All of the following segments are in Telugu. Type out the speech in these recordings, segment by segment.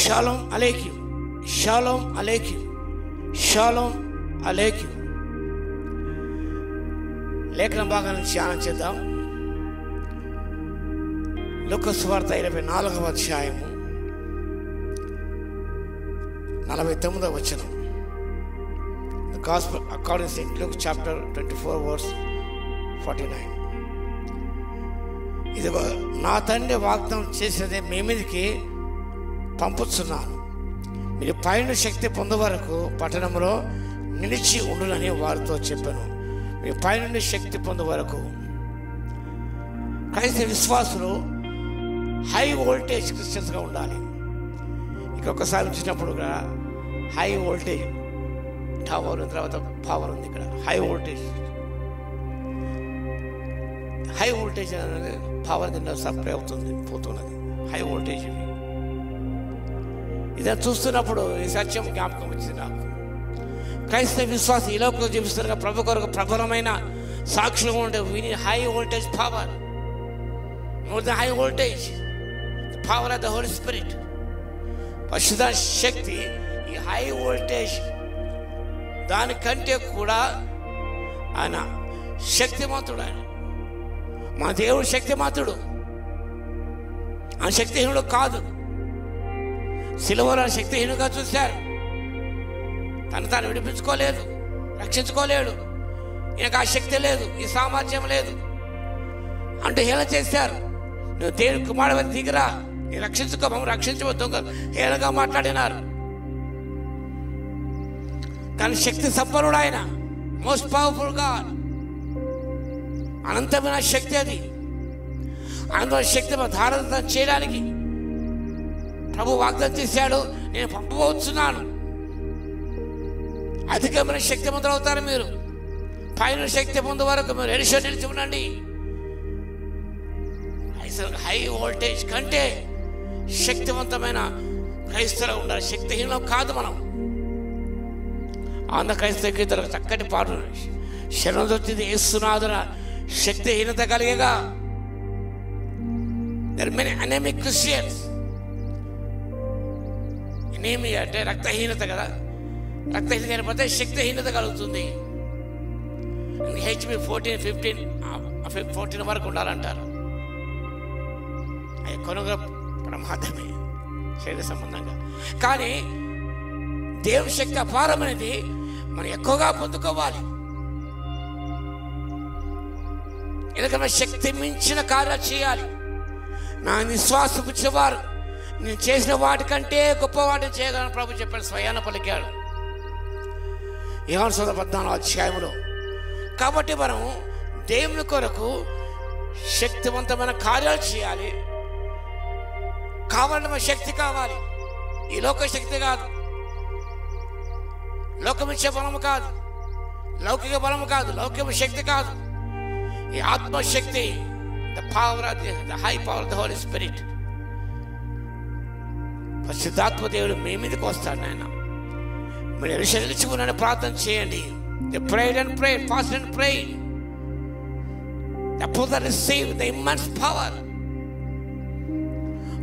షాలోం అలైకుం, షాలోం అలైకుం, షాలోం అలైకుం. లేఖన భాగాన్ని ధ్యానం చేద్దాం. లూకా సువార్త 24వ అధ్యాయము 49వ వచనం. The Gospel according to St. Luke chapter 24 verse 49. ఇది నా తండ్రి వాగ్దానం చేసేదే మీ మీదకి పంపుతున్నాను, మీరు పైన శక్తి పొందే వరకు పట్టణంలో నిలిచి ఉండునని వారితో చెప్పాను. మీరు పైనుండి శక్తి పొందే వరకు. క్రైస్తవ విశ్వాసులు హై వోల్టేజ్ క్రిస్టియన్స్గా ఉండాలి. ఇంకొకసారి వచ్చినప్పుడు కూడా హై వోల్టేజ్ టవర్ ఉన్న తర్వాత పవర్ ఉంది. ఇక్కడ హై వోల్టేజ్ అనేది పవర్ కింద సప్లై అవుతుంది, పోతున్నది. హై వోల్టేజ్ ఇదే చూస్తున్నప్పుడు ఈ సత్యం జ్ఞాపకం వచ్చింది నాకు. క్రైస్తవ విశ్వాసం ఈ లోకంలో జీవిస్తున్న ప్రభు కొరకు ప్రబలమైన సాక్షులుగా ఉండే విని high voltage power, more than high voltage power of the holy spirit. పరిశుద్ధ శక్తి ఈ హై వోల్టేజ్ దానికంటే కూడా ఆయన శక్తిమంతుడు. ఆయన మా దేవుడు శక్తిమంతుడు, ఆ శక్తిహీనుడు కాదు. సిలువలో శక్తిహీనుగా చూశారు, తను తాను విడిపించుకోలేదు, రక్షించుకోలేడు. ఈయనకు ఆ శక్తి లేదు, ఈ సామర్థ్యం లేదు అంటూ హేళన చేశారు. నువ్వు దేవుడి కుమారుడు దిగిరా, నేను రక్షించుకో, మమ్మల్ని రక్షించవద్దు హేళనగా మాట్లాడినారు. కానీ శక్తి సంపన్నుడు ఆయన, మోస్ట్ పవర్ఫుల్ గాడ్. అనంతమైన శక్తి అది. అనంతమైన శక్తి ధారణ చేయడానికి ప్రభు వాగ్దానం చేశాడు, నేను పంపబోతున్నాను. అధికమైన శక్తిమంతులు అవుతారు మీరు. పైన శక్తి పొందే వరకు మీరు ఎడిషన్ నిలిచి ఉండండి. హై వోల్టేజ్ కంటే శక్తివంతమైన క్రైస్తవులు ఉండాలి, శక్తిహీనం కాదు మనం. ఆంధ్ర క్రైస్తవ గీతలకు చక్కటి పాటు శరణం వచ్చింది యేసునాథున శక్తిహీనత కలిగేగా. There are many anemic Christians. Anaemia అంటే రక్తహీనత కదా. రక్తహీనత అయిపోతే శక్తిహీనత కలుగుతుంది. హెచ్బి 14 వరకు ఉండాలంటారు. అది కొనుగ ప్రమాదమే శరీర సంబంధంగా. కానీ దేవుని శక్తి అపారమైనది, మనం ఎక్కువగా పొందుకోవాలి. ఎందుకంటే శక్తి మించిన కార్యాలు చేయాలి. నా విశ్వాసం ఇచ్చేవారు నేను చేసిన వాటికంటే గొప్ప వాటిని చేయగలను ప్రభు చెప్పాడు, స్వయాన పలికాడు యోహాను సువార్త 14వ అధ్యాయంలో. కాబట్టి మనం దేవుని కొరకు శక్తివంతమైన కార్యాలు చేయాలి. కావాలంటే మన శక్తి కావాలి. ఈ లోక శక్తి కాదు, లోకమిచ్చే బలము కాదు, లౌకిక బలము కాదు, లౌకిక శక్తి కాదు. ఈ ఆత్మశక్తి, the power of the high power of the holy spirit. పరిశుద్ధాత్మ దేవుడు మీ మీదకి వస్తాడు. ఆయన మీరు నిలిచిపోయిన ప్రార్థన చేయండి. They prayed and prayed, fasted and prayed. The people received the immense power.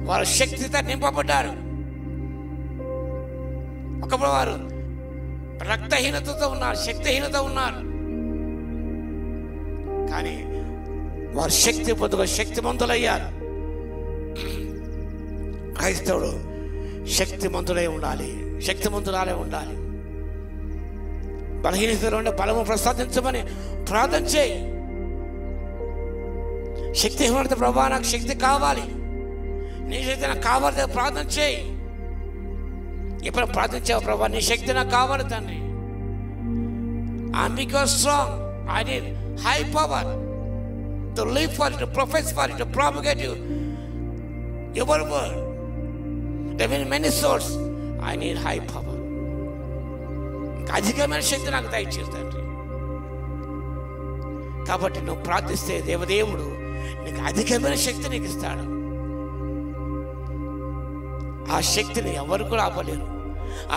వారు శక్తితో నింపబడ్డారు. ఒకప్పుడు వారు రక్తహీనతతో ఉన్నారు, శక్తిహీనత ఉన్నారు. కానీ వారు శక్తి పొందుకో శక్తిమంతులయ్యారు. క్రైస్తవుడు శక్తిమంతుడై ఉండాలి, శక్తిమంతురాలే ఉండాలి. బలహీనతలో ఉండే బలము ప్రసాదించమని ప్రార్థన చేయి. శక్తిహీనత ప్రభా నాకు శక్తి కావాలి, నీ శక్తి నాకు కావాలి ప్రార్థన చేయి. ఎప్పుడు ప్రార్థించావు ప్రభా నీ శక్తి నాకు కావాలి తండ్రి. I'm because strong, I need high power to live for you, to profess for you, to propagate you, your word. There are many souls, I need high power. అధికమైన శక్తి నాకు దయచేసి తండ్రి. కాబట్టి నువ్వు ప్రార్థిస్తే దేవదేవుడు నీకు అధికమైన శక్తి నీకు ఇస్తాడు. ఆ శక్తిని ఎవరు కూడా ఆపలేరు.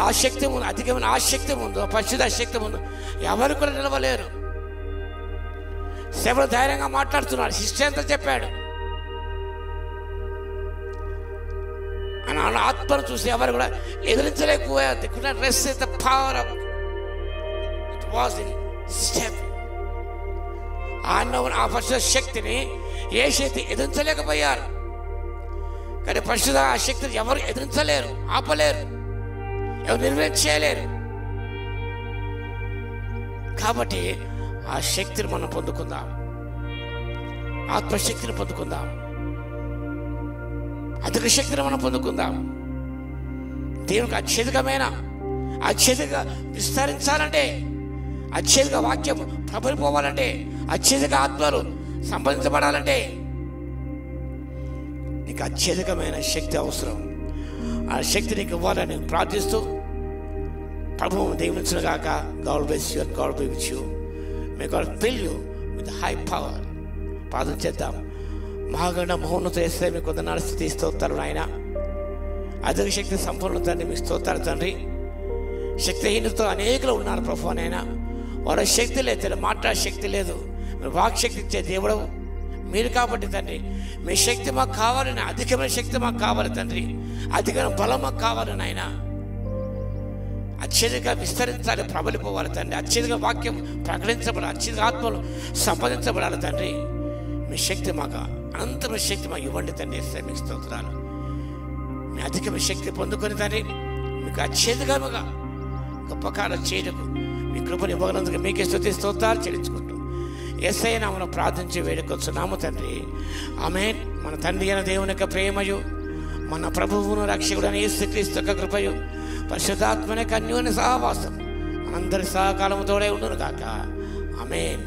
ఆ శక్తి ముందు, అధికమైన ఆ శక్తి ముందు, పరిశుద్ధ శక్తి ముందు ఎవరు కూడా నిలవలేరు. సేవలు ధైర్యంగా మాట్లాడుతున్నాడు. శిష్యంతో చెప్పాడు, ఆయన ఆత్మను చూసి ఎవరు కూడా ఎదిరించలేకపోయారు. They could not resist the power of it was in step. ఆ పరిశుద్ధ శక్తిని ఏ శక్తి ఎదిరించలేకపోయారు. కానీ పరిశుద్ధ ఆ శక్తిని ఎవరు ఎదిరించలేరు, ఆపలేరు, ఎవరు నిర్వహణ చేయలేరు. కాబట్టి ఆ శక్తిని మనం పొందుకుందాం, ఆత్మశక్తిని పొందుకుందాం, అధిక శక్తిని మనం పొందుకుందాం. దేవునికి అత్యధికంగా విస్తరించాలంటే, అత్యధిక వాక్యం ప్రబలిపోవాలంటే, అత్యధిక ఆత్మలు సంబంధించబడాలంటే నీకు అత్యధికమైన శక్తి అవసరం. ఆ శక్తి నీకు ఇవ్వాలని ప్రార్థిస్తూ ప్రభువు దీవించును గాక. God bless you and God be with you. May God fill you with high power. ప్రార్థన చేద్దాం. మహాగణ మహోన్నత యేసయ్య మీకు వందనాలు, స్తుతి, స్తోత్రాలు నాయన. అధిక శక్తి సంపూర్ణతని మీకు స్తోత్రాలు తండ్రి. శక్తిహీనతో అనేకులు ఉన్నారు ప్రభువా నాయన. వాళ్ళ శక్తి లేదు, మాట్లాడే శక్తి లేదు. మీరు వాక్శక్తి ఇచ్చే దేవుడు మీరు కాబట్టి తండ్రి, మీ శక్తి మాకు కావాలి, అధికమైన శక్తి మాకు కావాలి తండ్రి, అధికమైన బలం మాకు కావాలి నాయన. అత్యధికంగా విస్తరించాలి, ప్రబలిపోవాలి తండ్రి. అత్యధిక వాక్యం ప్రకటించబడాలి, అత్యధిక ఆత్మలు సంపాదించబడాలి తండ్రి. మీ శక్తి మాకు, అనంతమైన శక్తి మాకు ఇవ్వండి తండ్రి. మీకు స్తోత్రాలు. మీ అధికమైన శక్తి పొందుకొని తండ్రి, మీకు అత్యధికంగా గొప్ప కార్యాలు చేయటకు మీ కృపను ఇవ్వగలందుకు మీకే స్తుతి స్తోత్రాలు చెల్లించుకుంటూ యేసయ్య నామమున ప్రార్థించి వేడుకొచ్చున్నాము తండ్రి. ఆమేన్. మన తండ్రి అయిన దేవుని యొక్క ప్రేమయు, మన ప్రభువును రక్షకుడైన యేసుక్రీస్తు యొక్క కృపయు, పరిశుద్ధాత్మ యొక్క అన్యోన్య సహవాసం మనందరి సహకాలము తోడై ఉండును గాక. ఆమేన్.